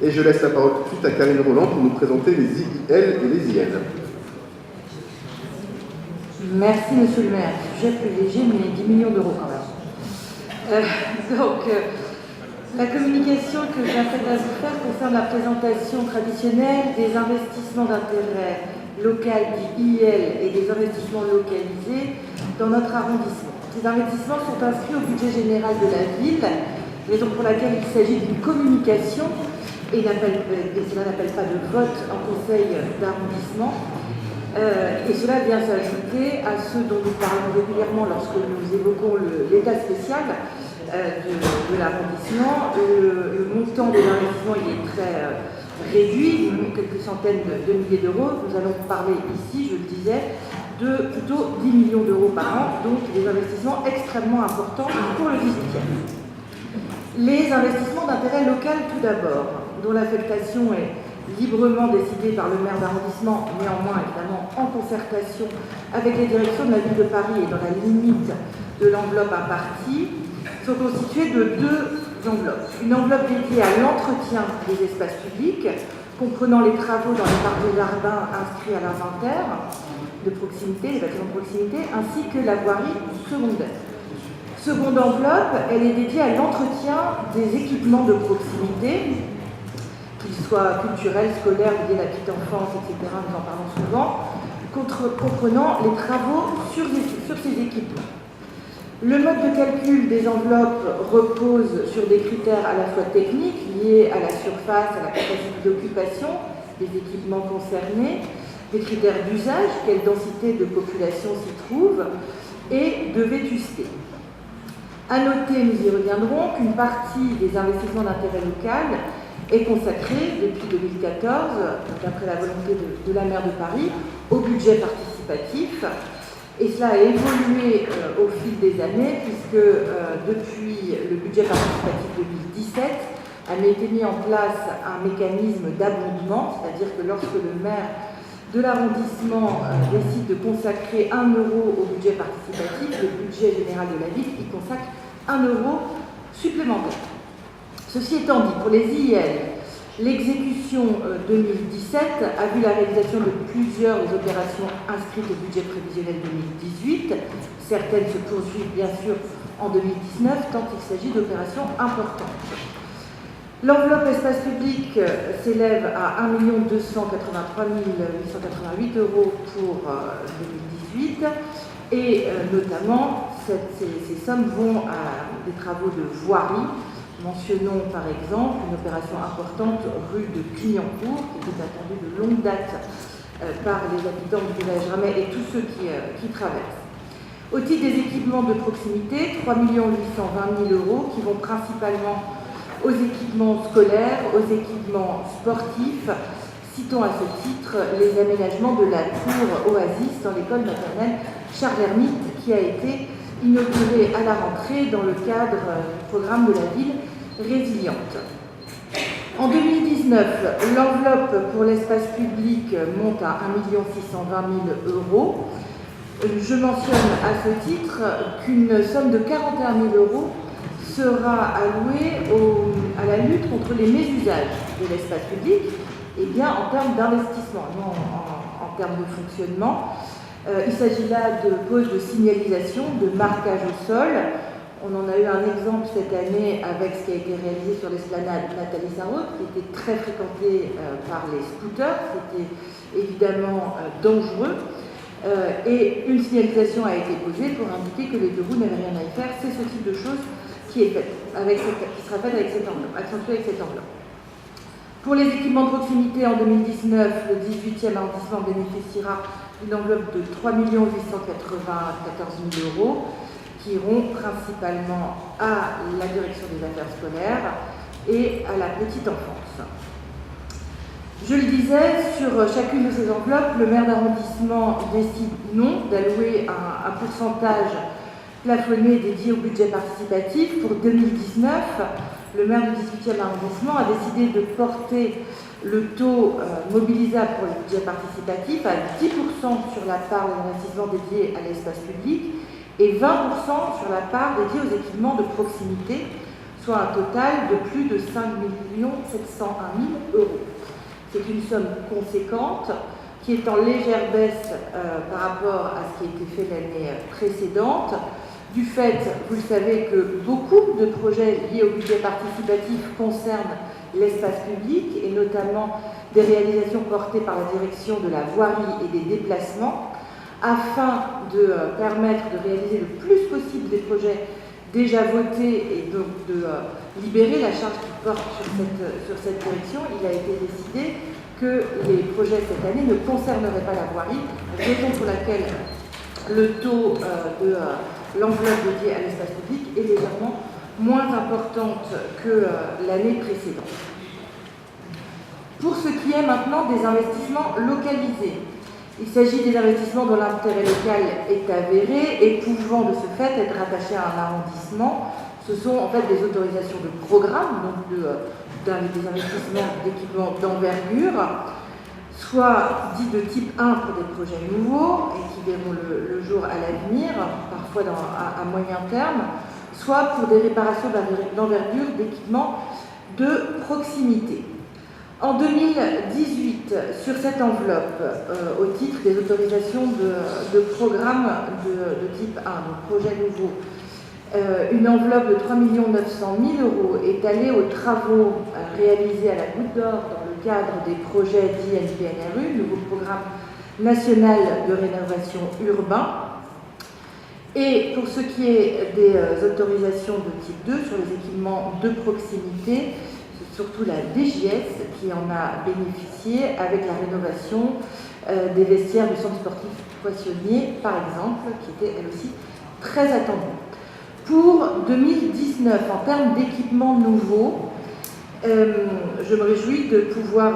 Et je laisse la parole tout de suite à Karine Roland pour nous présenter les IIL et les IN. Merci Monsieur le maire. Sujet privilégié, mais 10 millions d'euros quand même. La communication que j'apprête à vous faire concerne la présentation traditionnelle des investissements d'intérêt local, dit IIL, et des investissements localisés dans notre arrondissement. Ces investissements sont inscrits au budget général de la ville, raison pour laquelle il s'agit d'une communication et cela n'appelle pas de vote en conseil d'arrondissement. Et cela vient s'ajouter à ce dont nous parlons régulièrement lorsque nous évoquons l'état spécial de l'arrondissement. Le montant de l'investissement est très réduit, quelques centaines de milliers d'euros. Nous allons parler ici, je le disais, de plutôt 10 millions d'euros par an, donc des investissements extrêmement importants pour le 18e. Les investissements d'intérêt local tout d'abord, dont l'affectation est librement décidée par le maire d'arrondissement, néanmoins évidemment en concertation avec les directions de la ville de Paris et dans la limite de l'enveloppe impartie, sont constitués de deux enveloppes. Une enveloppe dédiée à l'entretien des espaces publics, comprenant les travaux dans les parcs de jardins inscrits à l'inventaire de proximité, les bâtiments de proximité, ainsi que la voirie secondaire. Seconde enveloppe, elle est dédiée à l'entretien des équipements de proximité, qu'ils soient culturels, scolaires, liés à la petite enfance, etc., nous en parlons souvent, comprenant les travaux sur ces équipements. Le mode de calcul des enveloppes repose sur des critères à la fois techniques, liés à la surface, à la capacité d'occupation des équipements concernés, des critères d'usage, quelle densité de population s'y trouve, et de vétusté. À noter, nous y reviendrons, qu'une partie des investissements d'intérêt local est consacrée depuis 2014, d'après la volonté de la maire de Paris, au budget participatif. Et cela a évolué au fil des années, puisque depuis le budget participatif 2017, a été mis en place un mécanisme d'abondement, c'est-à-dire que lorsque le maire de l'arrondissement décide de consacrer 1 euro au budget participatif, le budget général de la ville y consacre 1 euro supplémentaire. Ceci étant dit, pour les IIL, l'exécution 2017 a vu la réalisation de plusieurs opérations inscrites au budget prévisionnel 2018. Certaines se poursuivent bien sûr en 2019, tant il s'agit d'opérations importantes. L'enveloppe espace public s'élève à 1 283 888 euros pour 2018 et notamment ces sommes vont à des travaux de voirie. Mentionnons par exemple une opération importante rue de Clignancourt qui est attendue de longue date par les habitants du village Ramey et tous ceux qui traversent. Au titre des équipements de proximité, 3 820 000 euros qui vont principalement aux équipements scolaires, aux équipements sportifs. Citons à ce titre les aménagements de la cour Oasis dans l'école maternelle Charles Hermite qui a été inaugurée à la rentrée dans le cadre du programme de la ville résiliente. En 2019, l'enveloppe pour l'espace public monte à 1 620 000 euros. Je mentionne à ce titre qu'une somme de 41 000 euros sera allouée à la lutte contre les mésusages de l'espace public, et bien en termes d'investissement, non en termes de fonctionnement. Il s'agit là de poses de signalisation, de marquage au sol. On en a eu un exemple cette année avec ce qui a été réalisé sur l'esplanade Nathalie Sarraute, qui était très fréquentée par les scooters. C'était évidemment dangereux. Et une signalisation a été posée pour indiquer que les deux roues n'avaient rien à y faire. C'est ce type de choses qui sera faite avec cette enveloppe, accentuée avec cette enveloppe. Pour les équipements de proximité en 2019, le 18e arrondissement bénéficiera d'une enveloppe de 3 894 000 euros qui iront principalement à la direction des affaires scolaires et à la petite enfance. Je le disais, sur chacune de ces enveloppes, le maire d'arrondissement décide non d'allouer un pourcentage plafonné dédié au budget participatif. Pour 2019, le maire du 18e arrondissement a décidé de porter le taux mobilisable pour le budget participatif à 10% sur la part de l'investissement dédié à l'espace public et 20% sur la part dédiée aux équipements de proximité, soit un total de plus de 5 701 000 €. C'est une somme conséquente qui est en légère baisse par rapport à ce qui a été fait l'année précédente, du fait, vous le savez, que beaucoup de projets liés au budget participatif concernent l'espace public et notamment des réalisations portées par la direction de la voirie et des déplacements, afin de permettre de réaliser le plus possible des projets déjà votés et donc de libérer la charge qui porte sur cette direction. Il a été décidé que les projets cette année ne concerneraient pas la voirie, raison pour laquelle le taux de l'enveloppe dédiée à l'espace public est légèrement moins importante que l'année précédente. Pour ce qui est maintenant des investissements localisés, il s'agit des investissements dont l'intérêt local est avéré et pouvant de ce fait être rattachés à un arrondissement. Ce sont en fait des autorisations de programme, donc des investissements d'équipements d'envergure, soit dits de type 1 pour des projets nouveaux et qui verront le jour à l'avenir, parfois à moyen terme, soit pour des réparations d'envergure d'équipements de proximité. En 2018, sur cette enveloppe, au titre des autorisations de programmes de type 1, donc projet nouveau, une enveloppe de 3 900 000 € est allée aux travaux réalisés à la Goutte d'Or dans le cadre des projets dits NPNRU, nouveau programme national de rénovation urbain. Et pour ce qui est des autorisations de type 2 sur les équipements de proximité, c'est surtout la DGS qui en a bénéficié avec la rénovation des vestiaires du centre sportif Poissonnier, par exemple, qui était elle aussi très attendue. Pour 2019, en termes d'équipements nouveaux, je me réjouis de pouvoir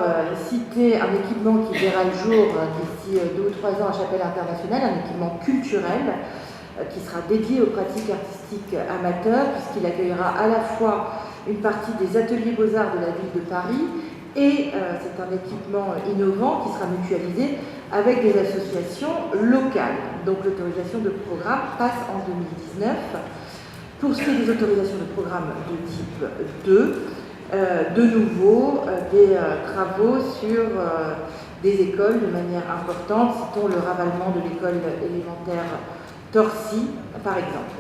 citer un équipement qui verra le jour d'ici 2 ou 3 ans à Chapelle Internationale, un équipement culturel qui sera dédié aux pratiques artistiques amateurs, puisqu'il accueillera à la fois une partie des ateliers beaux-arts de la ville de Paris et c'est un équipement innovant qui sera mutualisé avec des associations locales. Donc l'autorisation de programme passe en 2019. Pour ce qui est des autorisations de programme de type 2, de nouveau, des travaux sur des écoles de manière importante. Citons le ravalement de l'école élémentaire Torcy, par exemple.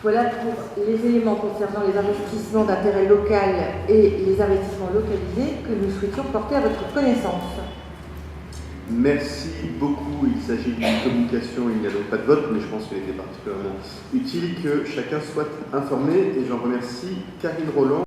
Voilà pour les éléments concernant les investissements d'intérêt local et les investissements localisés que nous souhaitions porter à votre connaissance. Merci beaucoup. Il s'agit d'une communication, il n'y a donc pas de vote, mais je pense qu'elle était particulièrement utile que chacun soit informé. Et j'en remercie Karine Roland.